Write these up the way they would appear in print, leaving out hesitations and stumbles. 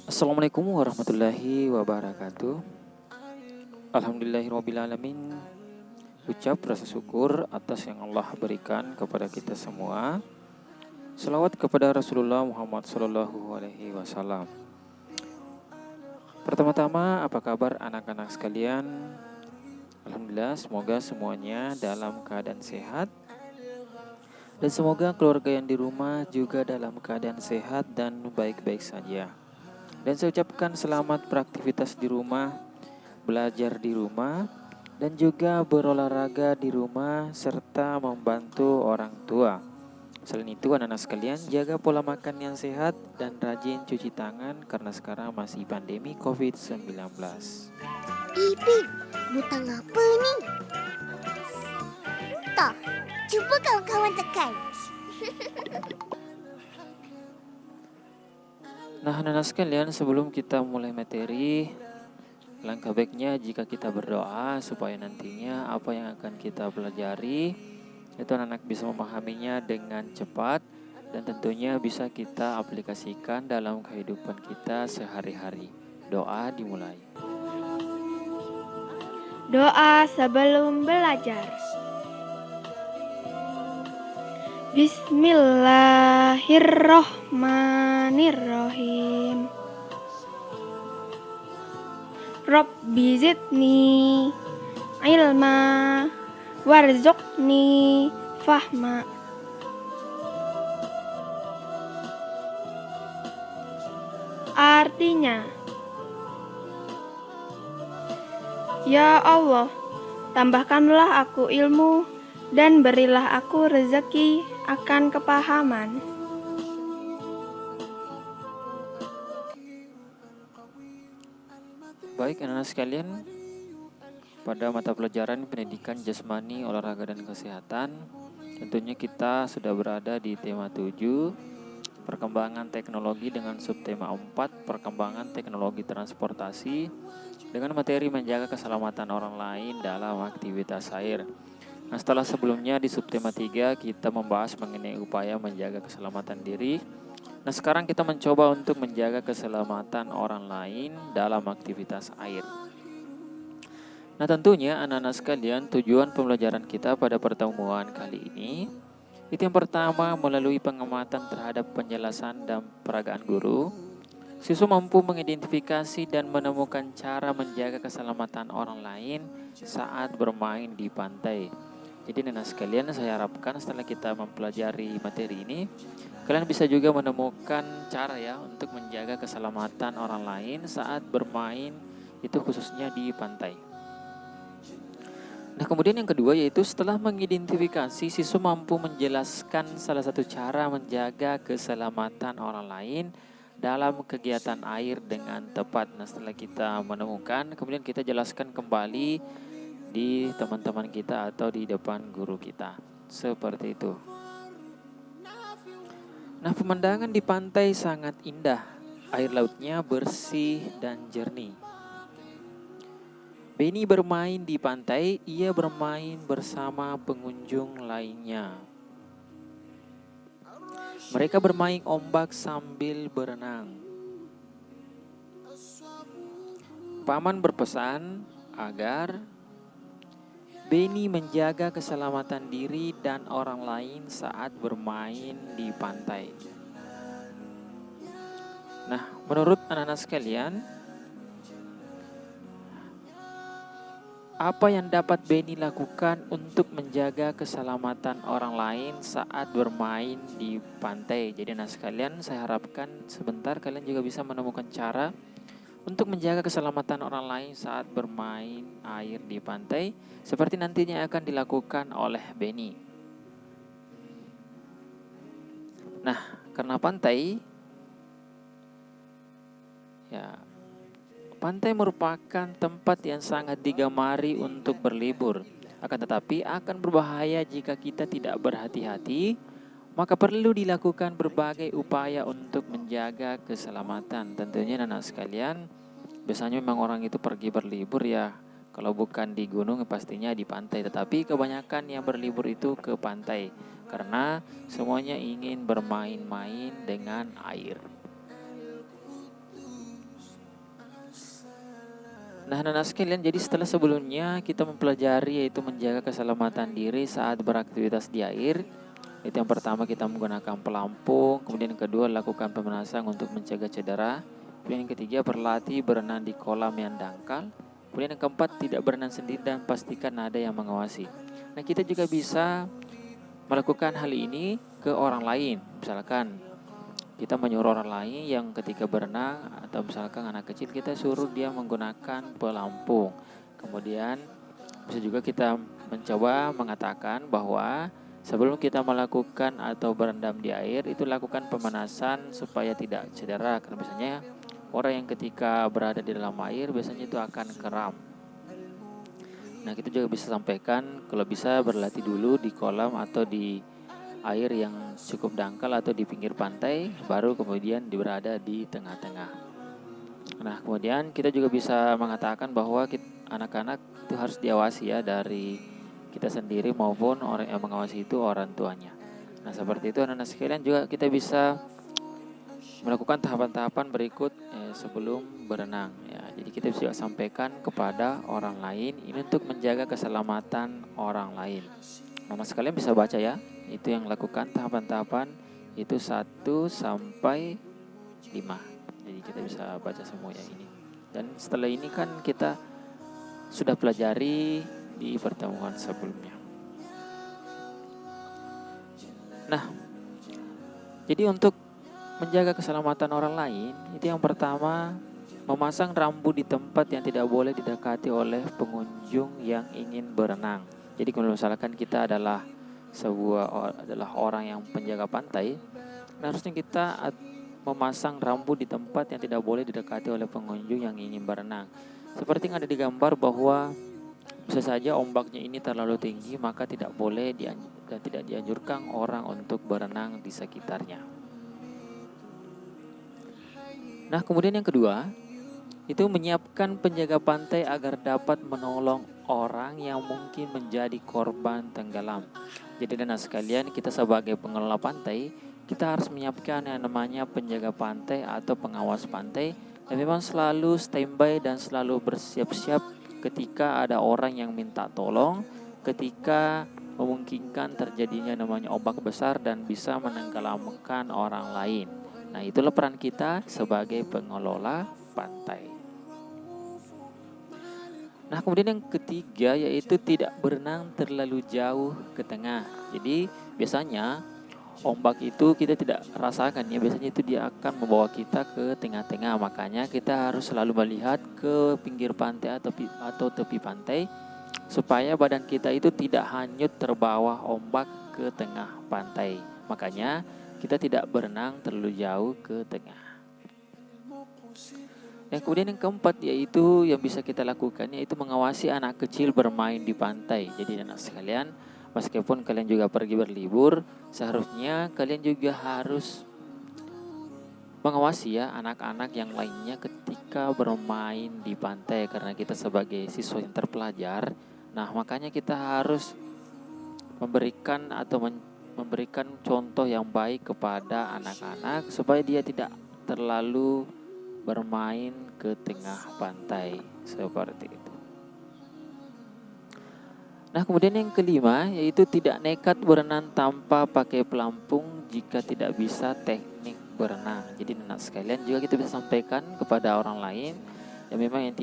Assalamualaikum warahmatullahi wabarakatuh. Alhamdulillahirrabbilalamin. Ucap rasa syukur atas yang Allah berikan kepada kita semua. Salawat kepada Rasulullah Muhammad SAW. Pertama-tama, apa kabar anak-anak sekalian? Alhamdulillah, semoga semuanya dalam keadaan sehat. Dan semoga keluarga yang di rumah juga dalam keadaan sehat dan baik-baik saja. Dan saya ucapkan selamat beraktivitas di rumah, belajar di rumah, dan juga berolahraga di rumah serta membantu orang tua. Selain itu anak-anak sekalian, jaga pola makan yang sehat dan rajin cuci tangan karena sekarang masih pandemi COVID-19. Ipin, butang apa ni? Tak, cuba kawan-kawan tekan. Nah anak-anak sekalian, sebelum kita mulai materi, langkah baiknya jika kita berdoa supaya nantinya apa yang akan kita pelajari itu anak-anak bisa memahaminya dengan cepat dan tentunya bisa kita aplikasikan dalam kehidupan kita sehari-hari. Doa dimulai. Doa sebelum belajar. Bismillahirrohmanirrohim. Rabbi zidni ilma warzuqni fahma. Artinya, ya Allah, tambahkanlah aku ilmu dan berilah aku rezeki akan kepahaman. Baik anak-anak sekalian, pada mata pelajaran pendidikan jasmani, olahraga dan kesehatan, tentunya kita sudah berada di tema 7, perkembangan teknologi dengan subtema 4, perkembangan teknologi transportasi dengan materi menjaga keselamatan orang lain dalam aktivitas air. Nah, setelah sebelumnya di subtema 3 kita membahas mengenai upaya menjaga keselamatan diri. Nah, sekarang kita mencoba untuk menjaga keselamatan orang lain dalam aktivitas air. Nah, tentunya anak-anak sekalian, tujuan pembelajaran kita pada pertemuan kali ini itu yang pertama, melalui pengamatan terhadap penjelasan dan peragaan guru, siswa mampu mengidentifikasi dan menemukan cara menjaga keselamatan orang lain saat bermain di pantai. Jadi anak-anak sekalian, saya harapkan setelah kita mempelajari materi ini, kalian bisa juga menemukan cara ya untuk menjaga keselamatan orang lain saat bermain, itu khususnya di pantai. Nah, kemudian yang kedua yaitu setelah mengidentifikasi, siswa mampu menjelaskan salah satu cara menjaga keselamatan orang lain dalam kegiatan air dengan tepat. Nah, setelah kita menemukan, kemudian kita jelaskan kembali di teman-teman kita atau di depan guru kita. Seperti itu. Nah, pemandangan di pantai sangat indah. Air lautnya bersih dan jernih. Benny bermain di pantai, ia bermain bersama pengunjung lainnya. Mereka bermain ombak sambil berenang. Paman berpesan agar Benny menjaga keselamatan diri dan orang lain saat bermain di pantai. Nah, menurut anak-anak sekalian, apa yang dapat Benny lakukan untuk menjaga keselamatan orang lain saat bermain di pantai? Jadi anak sekalian, saya harapkan sebentar kalian juga bisa menemukan cara untuk menjaga keselamatan orang lain saat bermain air di pantai, seperti nantinya akan dilakukan oleh Benny. Nah, karena pantai, ya, pantai merupakan tempat yang sangat digemari untuk berlibur. Akan tetapi akan berbahaya jika kita tidak berhati-hati, maka perlu dilakukan berbagai upaya untuk menjaga keselamatan. Tentunya anak sekalian, biasanya memang orang itu pergi berlibur ya, kalau bukan di gunung pastinya di pantai. Tetapi kebanyakan yang berlibur itu ke pantai, karena semuanya ingin bermain-main dengan air. Nah, anak-anak sekalian, jadi setelah sebelumnya kita mempelajari yaitu menjaga keselamatan diri saat beraktivitas di air. Itu yang pertama, kita menggunakan pelampung. Kemudian yang kedua, lakukan pemanasan untuk mencegah cedera. Kemudian yang ketiga, berlatih berenang di kolam yang dangkal. Kemudian yang keempat, tidak berenang sendiri dan pastikan ada yang mengawasi. Nah, kita juga bisa melakukan hal ini ke orang lain. Misalkan kita menyuruh orang lain yang ketika berenang, atau misalkan anak kecil, kita suruh dia menggunakan pelampung. Kemudian bisa juga kita mencoba mengatakan bahwa sebelum kita melakukan atau berendam di air, itu lakukan pemanasan supaya tidak cedera. Karena biasanya orang yang ketika berada di dalam air biasanya itu akan kram. Nah, kita juga bisa sampaikan kalau bisa berlatih dulu di kolam atau di air yang cukup dangkal atau di pinggir pantai, baru kemudian berada di tengah-tengah. Nah, kemudian kita juga bisa mengatakan bahwa anak-anak itu harus diawasi ya, dari kita sendiri maupun orang yang mengawasi itu orang tuanya. Nah, seperti itu anak-anak sekalian, juga kita bisa melakukan tahapan-tahapan berikut sebelum berenang ya. Jadi kita bisa sampaikan kepada orang lain ini untuk menjaga keselamatan orang lain. Anak sekalian bisa baca ya, itu yang lakukan tahapan-tahapan itu 1 sampai 5. Jadi kita bisa baca semua ya ini. Dan setelah ini kan kita sudah pelajari di pertemuan sebelumnya. Nah, jadi untuk menjaga keselamatan orang lain, itu yang pertama, memasang rambu di tempat yang tidak boleh didekati oleh pengunjung yang ingin berenang. Jadi kalau misalkan kita adalah orang yang penjaga pantai, harusnya kita memasang rambu di tempat yang tidak boleh didekati oleh pengunjung yang ingin berenang. Seperti yang ada di gambar bahwa bisa saja ombaknya ini terlalu tinggi, maka tidak boleh dan tidak dianjurkan orang untuk berenang di sekitarnya. Nah, kemudian yang kedua, itu menyiapkan penjaga pantai agar dapat menolong orang yang mungkin menjadi korban tenggelam. Jadi anak sekalian, kita sebagai pengelola pantai, kita harus menyiapkan yang namanya penjaga pantai atau pengawas pantai, dan memang selalu standby dan selalu bersiap-siap ketika ada orang yang minta tolong, ketika memungkinkan terjadinya namanya ombak besar dan bisa menenggelamkan orang lain. Nah, itulah peran kita sebagai pengelola pantai. Nah, kemudian yang ketiga yaitu tidak berenang terlalu jauh ke tengah. Jadi biasanya ombak itu kita tidak rasakan ya, biasanya itu dia akan membawa kita ke tengah-tengah. Makanya kita harus selalu melihat ke pinggir pantai atau tepi pantai supaya badan kita itu tidak hanyut terbawa ombak ke tengah pantai. Makanya kita tidak berenang terlalu jauh ke tengah. Yang kemudian yang keempat yaitu yang bisa kita lakukan yaitu mengawasi anak kecil bermain di pantai. Jadi anak sekalian, meskipun kalian juga pergi berlibur, seharusnya kalian juga harus mengawasi ya anak-anak yang lainnya ketika bermain di pantai. Karena kita sebagai siswa yang terpelajar, nah makanya kita harus memberikan contoh yang baik kepada anak-anak supaya dia tidak terlalu bermain ke tengah pantai seperti itu. Nah, kemudian yang kelima yaitu tidak nekat berenang tanpa pakai pelampung jika tidak bisa teknik berenang. Jadi anak sekalian, juga kita bisa sampaikan kepada orang lain yang memang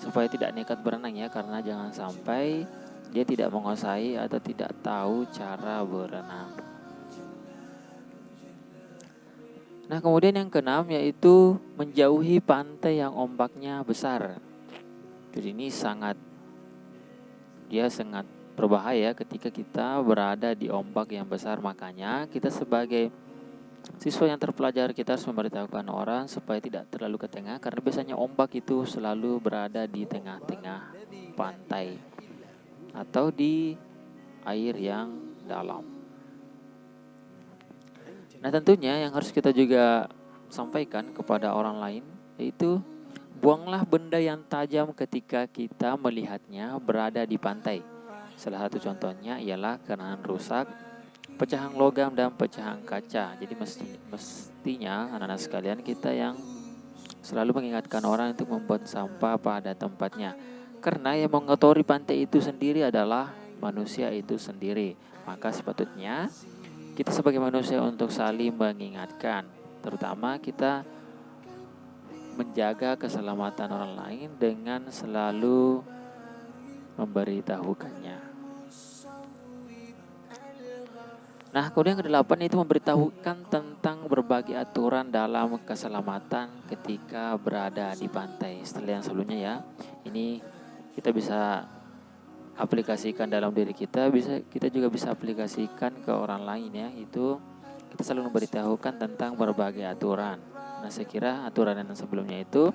supaya tidak nekat berenang ya, karena jangan sampai dia tidak menguasai atau tidak tahu cara berenang. Nah, kemudian yang keenam yaitu menjauhi pantai yang ombaknya besar. Jadi ini sangat berbahaya ketika kita berada di ombak yang besar. Makanya kita sebagai siswa yang terpelajar, kita harus memberitahukan orang supaya tidak terlalu ke tengah, karena biasanya ombak itu selalu berada di tengah-tengah pantai atau di air yang dalam. Nah, tentunya yang harus kita juga sampaikan kepada orang lain yaitu buanglah benda yang tajam ketika kita melihatnya berada di pantai. Salah satu contohnya ialah keran rusak, pecahan logam dan pecahan kaca. Jadi mestinya anak-anak sekalian, kita yang selalu mengingatkan orang untuk membuang sampah pada tempatnya. Karena yang mengotori pantai itu sendiri adalah manusia itu sendiri. Maka sepatutnya kita sebagai manusia untuk saling mengingatkan, terutama kita menjaga keselamatan orang lain dengan selalu memberitahukannya. Nah, kemudian yang kedelapan itu memberitahukan tentang berbagai aturan dalam keselamatan ketika berada di pantai. Setelah yang sebelumnya ya, ini kita bisa aplikasikan dalam diri kita, kita juga bisa aplikasikan ke orang lain ya. Itu kita selalu memberitahukan tentang berbagai aturan. Nah, saya kira aturan yang sebelumnya itu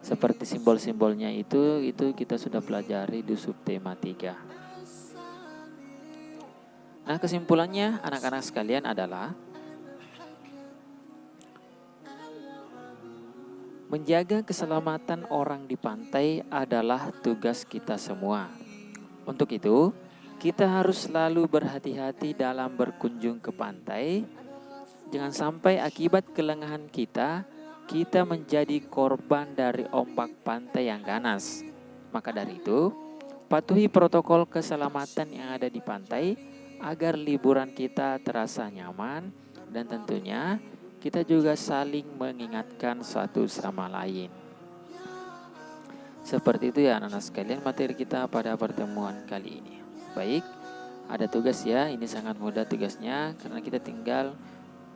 seperti simbol-simbolnya itu kita sudah pelajari di subtema 3. Nah, kesimpulannya anak-anak sekalian adalah menjaga keselamatan orang di pantai adalah tugas kita semua. Untuk itu, kita harus selalu berhati-hati dalam berkunjung ke pantai. Jangan sampai akibat kelengahan kita menjadi korban dari ombak pantai yang ganas. Maka dari itu, patuhi protokol keselamatan yang ada di pantai agar liburan kita terasa nyaman, dan tentunya kita juga saling mengingatkan satu sama lain. Seperti itu ya anak-anak sekalian materi kita pada pertemuan kali ini. Baik, ada tugas ya, ini sangat mudah tugasnya karena kita tinggal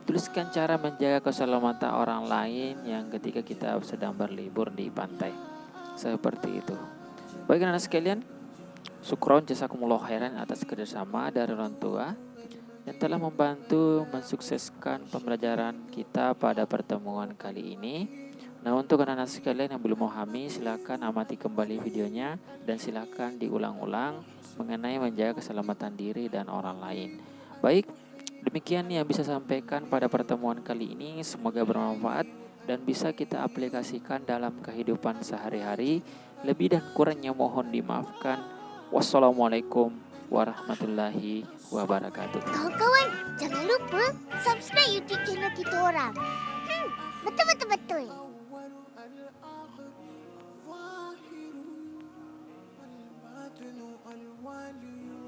tuliskan cara menjaga keselamatan orang lain yang ketika kita sedang berlibur di pantai. Seperti itu. Baik anak-anak sekalian, syukron jazakumullah khairan atas kerjasama dari orang tua yang telah membantu mensukseskan pembelajaran kita pada pertemuan kali ini. Nah, untuk anak-anak sekalian yang belum memahami, silakan amati kembali videonya dan silakan diulang-ulang mengenai menjaga keselamatan diri dan orang lain. Baik, demikian yang bisa sampaikan pada pertemuan kali ini. Semoga bermanfaat dan bisa kita aplikasikan dalam kehidupan sehari-hari. Lebih dan kurangnya mohon dimaafkan. Wassalamualaikum warahmatullahi wabarakatuh. Kawan-kawan, jangan lupa subscribe YouTube channel kita orang. Betul.